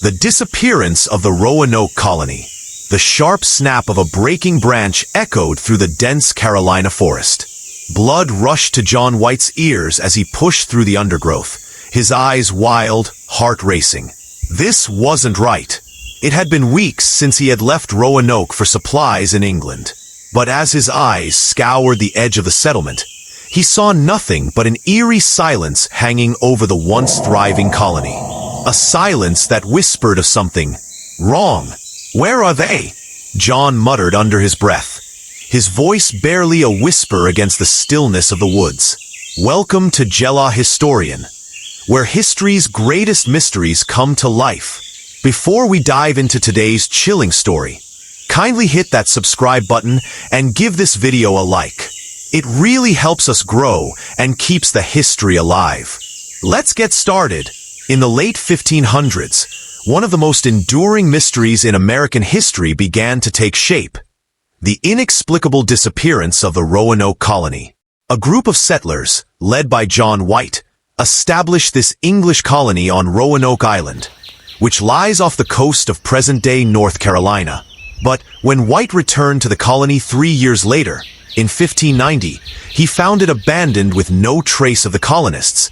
The disappearance of the Roanoke Colony. The sharp snap of a breaking branch echoed through the dense Carolina forest. Blood rushed to John White's ears as he pushed through the undergrowth, his eyes wild, heart racing. This wasn't right. It had been weeks since he had left Roanoke for supplies in England. But as his eyes scoured the edge of the settlement, he saw nothing but an eerie silence hanging over the once thriving colony. A silence that whispered of something wrong. "Where are they?" John muttered under his breath, his voice barely a whisper against the stillness of the woods. Welcome to Jella Historian, where history's greatest mysteries come to life. Before we dive into today's chilling story, kindly hit that subscribe button and give this video a like. It really helps us grow and keeps the history alive. Let's get started. In the late 1500s, one of the most enduring mysteries in American history began to take shape. The inexplicable disappearance of the Roanoke Colony. A group of settlers, led by John White, established this English colony on Roanoke Island, which lies off the coast of present-day North Carolina. But when White returned to the colony 3 years later, in 1590, he found it abandoned with no trace of the colonists,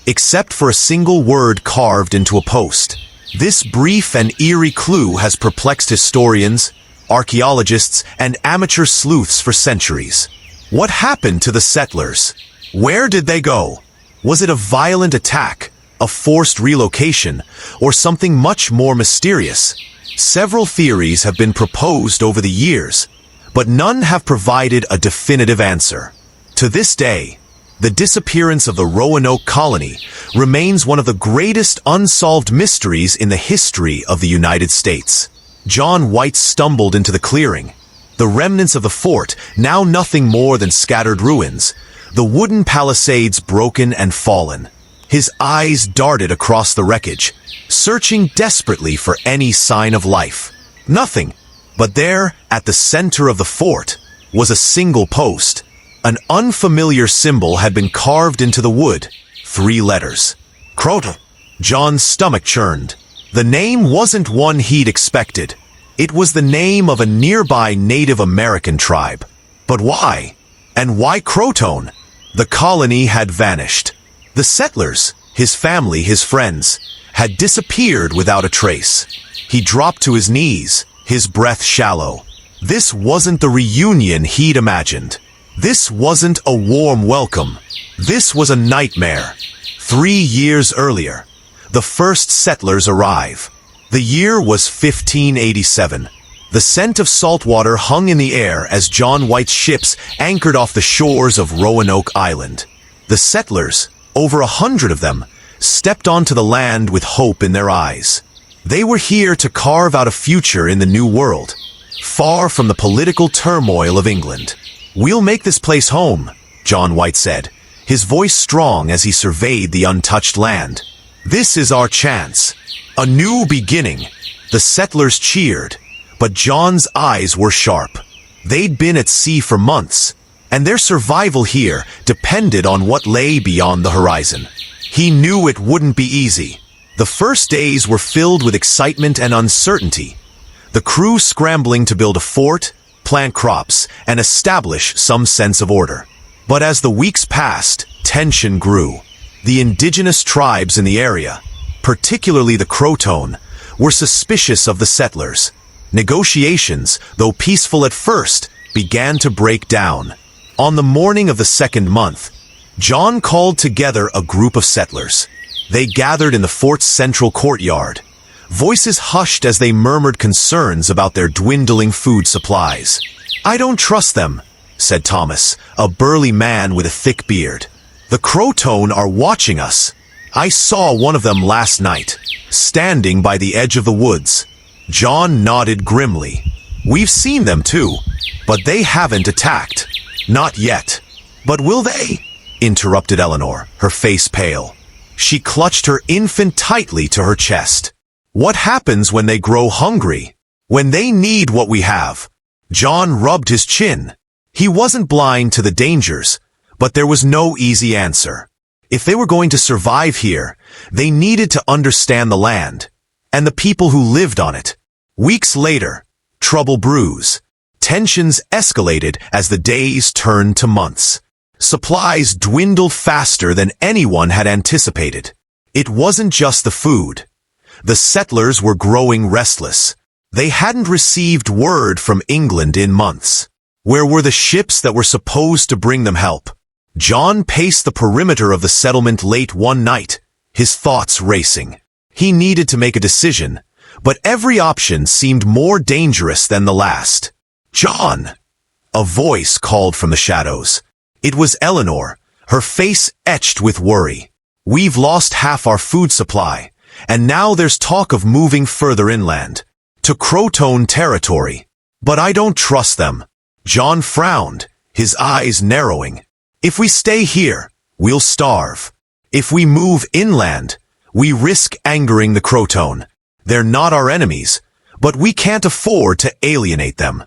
except for a single word carved into a post. This brief and eerie clue has perplexed historians, archaeologists, and amateur sleuths for centuries. What happened to the settlers? Where did they go? Was it a violent attack, a forced relocation, or something much more mysterious? Several theories have been proposed over the years, but none have provided a definitive answer. To this day, the disappearance of the Roanoke Colony remains one of the greatest unsolved mysteries in the history of the United States. John White stumbled into the clearing. The remnants of the fort, now nothing more than scattered ruins, the wooden palisades broken and fallen. His eyes darted across the wreckage, searching desperately for any sign of life. Nothing. But there, at the center of the fort, was a single post. An unfamiliar symbol had been carved into the wood. 3 letters. Croton. John's stomach churned. The name wasn't one he'd expected. It was the name of a nearby Native American tribe. But why? And why Croton? The colony had vanished. The settlers, his family, his friends, had disappeared without a trace. He dropped to his knees, his breath shallow. This wasn't the reunion he'd imagined. This wasn't a warm welcome. This was a nightmare. 3 years earlier, the first settlers arrive. The year was 1587. The scent of saltwater hung in the air as John White's ships anchored off the shores of Roanoke Island. The settlers, over 100 of them, stepped onto the land with hope in their eyes. They were here to carve out a future in the New World, far from the political turmoil of England. "We'll make this place home," John White said, his voice strong as he surveyed the untouched land. "This is our chance. A new beginning." The settlers cheered, but John's eyes were sharp. They'd been at sea for months, and their survival here depended on what lay beyond the horizon. He knew it wouldn't be easy. The first days were filled with excitement and uncertainty, the crew scrambling to build a fort, plant crops, and establish some sense of order. But as the weeks passed, tension grew. The indigenous tribes in the area, particularly the Croton, were suspicious of the settlers. Negotiations, though peaceful at first, began to break down. On the morning of the second month, John called together a group of settlers. They gathered in the fort's central courtyard. Voices hushed as they murmured concerns about their dwindling food supplies. "I don't trust them," said Thomas, a burly man with a thick beard. "The Croton are watching us. I saw one of them last night, standing by the edge of the woods." John nodded grimly. "We've seen them too, but they haven't attacked. Not yet." "But will they?" interrupted Eleanor, her face pale. She clutched her infant tightly to her chest. "What happens when they grow hungry? When they need what we have?" John rubbed his chin. He wasn't blind to the dangers, but there was no easy answer. If they were going to survive here, they needed to understand the land. and the people who lived on it. Weeks later, trouble brews. Tensions escalated as the days turned to months. Supplies dwindled faster than anyone had anticipated. It wasn't just the food. The settlers were growing restless. They hadn't received word from England in months. Where were the ships that were supposed to bring them help? John paced the perimeter of the settlement late one night, his thoughts racing. He needed to make a decision, but every option seemed more dangerous than the last. "John!" A voice called from the shadows. It was Eleanor, her face etched with worry. "We've lost half our food supply, and now there's talk of moving further inland, to Croton territory. But I don't trust them." John frowned, his eyes narrowing. "If we stay here, we'll starve. If we move inland, we risk angering the Croton. They're not our enemies, but we can't afford to alienate them."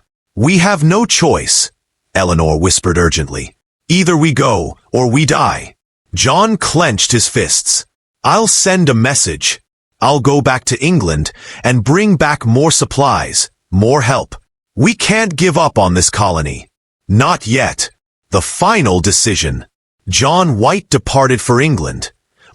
"We have no choice," Eleanor whispered urgently. "Either we go, or we die." John clenched his fists. "I'll send a message. I'll go back to England and bring back more supplies, more help. We can't give up on this colony. Not yet." The final decision. John White departed for England,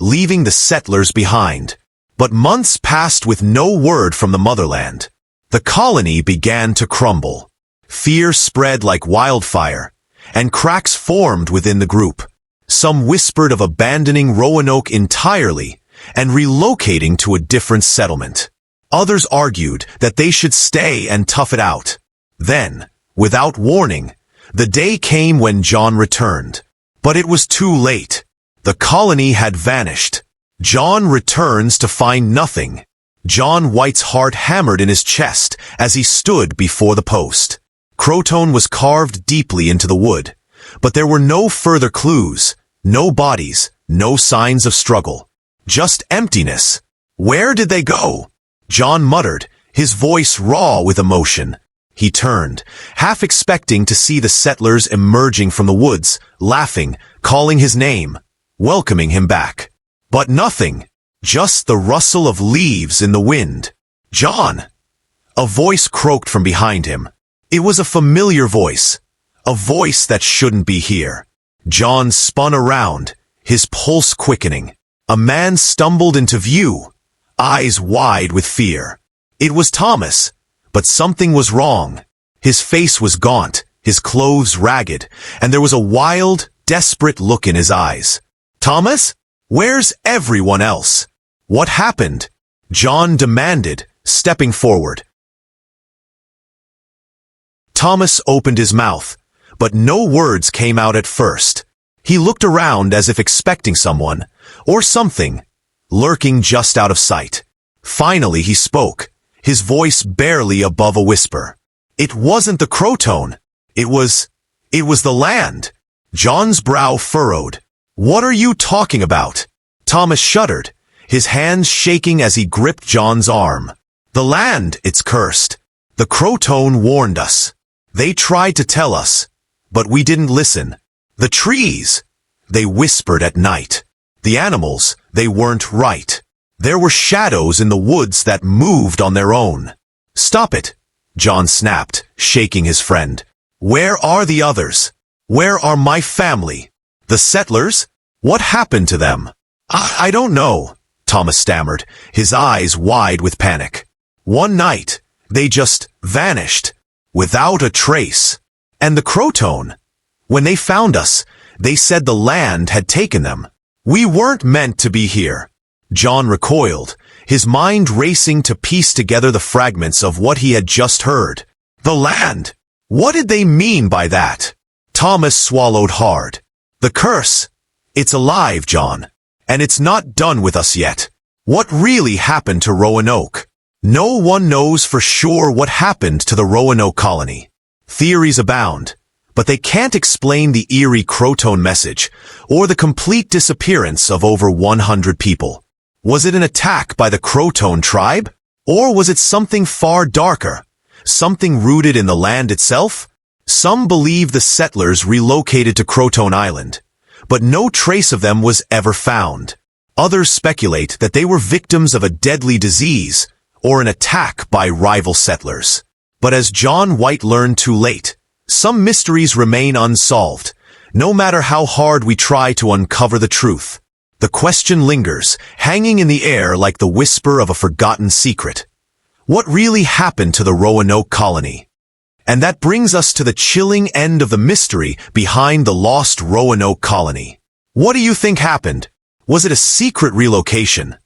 leaving the settlers behind. But months passed with no word from the motherland. The colony began to crumble. Fear spread like wildfire, and cracks formed within the group. Some whispered of abandoning Roanoke entirely and relocating to a different settlement. Others argued that they should stay and tough it out. Then, without warning, the day came when John returned. But it was too late. The colony had vanished. John returns to find nothing. John White's heart hammered in his chest as he stood before the post. Croton was carved deeply into the wood, but there were no further clues, no bodies, no signs of struggle. Just emptiness. "Where did they go?" John muttered, his voice raw with emotion. He turned, half expecting to see the settlers emerging from the woods, laughing, calling his name, welcoming him back. But nothing. Just the rustle of leaves in the wind. "John!" A voice croaked from behind him. It was a familiar voice, a voice that shouldn't be here. John spun around, his pulse quickening. A man stumbled into view, eyes wide with fear. It was Thomas, but something was wrong. His face was gaunt, his clothes ragged, and there was a wild, desperate look in his eyes. "Thomas? Where's everyone else? What happened?" John demanded, stepping forward. Thomas opened his mouth, but no words came out at first. He looked around as if expecting someone, or something, lurking just out of sight. Finally he spoke, his voice barely above a whisper. "It wasn't the Croton. It was the land." John's brow furrowed. "What are you talking about?" Thomas shuddered, his hands shaking as he gripped John's arm. "The land, it's cursed. The Croton warned us. They tried to tell us, but we didn't listen. The trees, they whispered at night. The animals, they weren't right. There were shadows in the woods that moved on their own." "Stop it," John snapped, shaking his friend. "Where are the others? Where are my family? The settlers? What happened to them?" I don't know," Thomas stammered, his eyes wide with panic. "One night, they just vanished, without a trace. And the Croton, when they found us, they said the land had taken them. We weren't meant to be here." John recoiled, his mind racing to piece together the fragments of what he had just heard. The land! What did they mean by that? Thomas swallowed hard. "The curse! It's alive, John. And it's not done with us yet. What really happened to Roanoke? No one knows for sure what happened to the Roanoke Colony. Theories abound, but they can't explain the eerie Croton message or the complete disappearance of over 100 people. Was it an attack by the Croton tribe? Or was it something far darker? Something rooted in the land itself? Some believe the settlers relocated to Croton Island, but no trace of them was ever found. Others speculate that they were victims of a deadly disease or an attack by rival settlers. But as John White learned too late, some mysteries remain unsolved, no matter how hard we try to uncover the truth. The question lingers, hanging in the air like the whisper of a forgotten secret. What really happened to the Roanoke Colony? And that brings us to the chilling end of the mystery behind the lost Roanoke Colony. What do you think happened? Was it a secret relocation?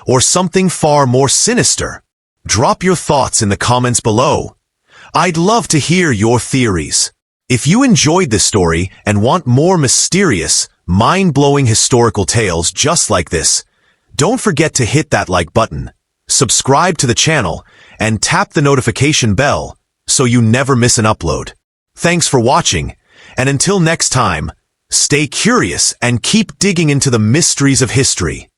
Or something far more sinister? Drop your thoughts in the comments below. I'd love to hear your theories. If you enjoyed this story and want more mysterious, mind-blowing historical tales just like this, don't forget to hit that like button, subscribe to the channel, and tap the notification bell so you never miss an upload. Thanks for watching, and until next time, stay curious and keep digging into the mysteries of history.